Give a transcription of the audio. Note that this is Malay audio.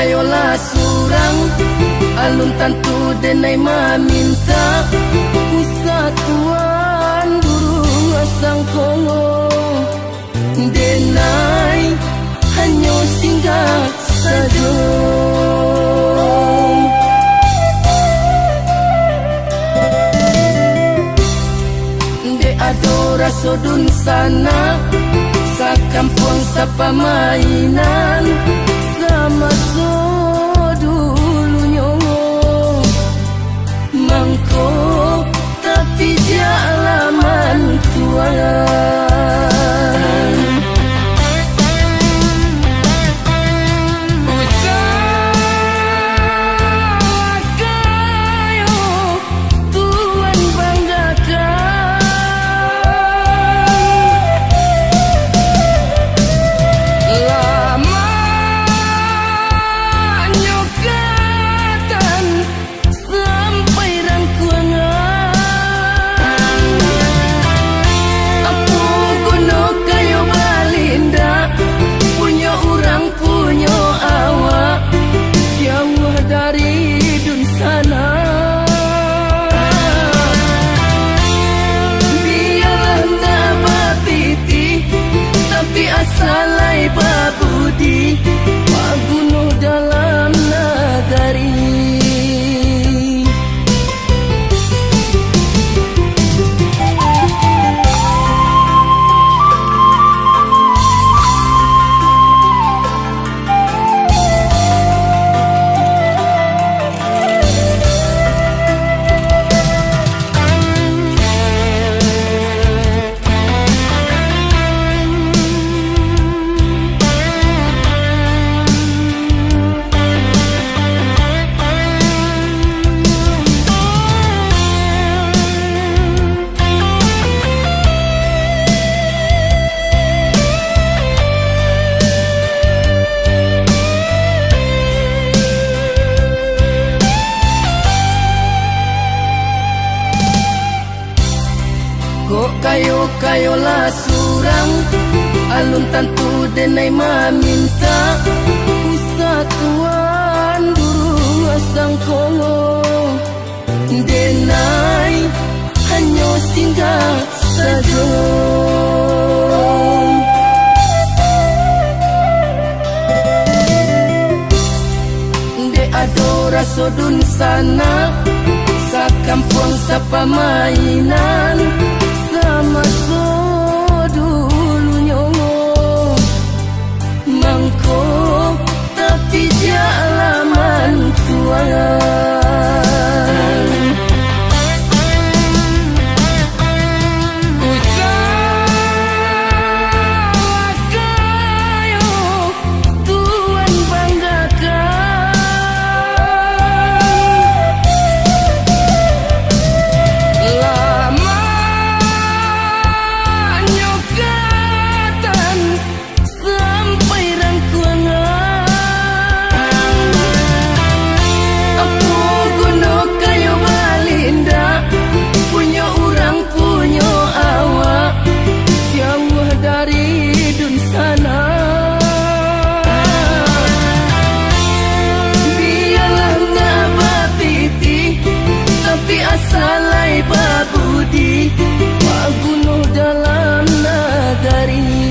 kayolah surang alun tantu denai maminta usatuan burung asang kongo denai hanya singgah saja. De adora sodun sana sa kampung sa pamainan sama so dulunya mangko tapi dia alaman tuan. Salai babudi pagunuh dalam nagari. Kayolah surang alun tantu denai maminta usatuan burung asang kongo denai hanya singgah saja. De adora sodun sana sa kampung sa pamainan sama so dulunya mangko tapi dia alaman tuan. Salai babudi pagunuh dalam nagari.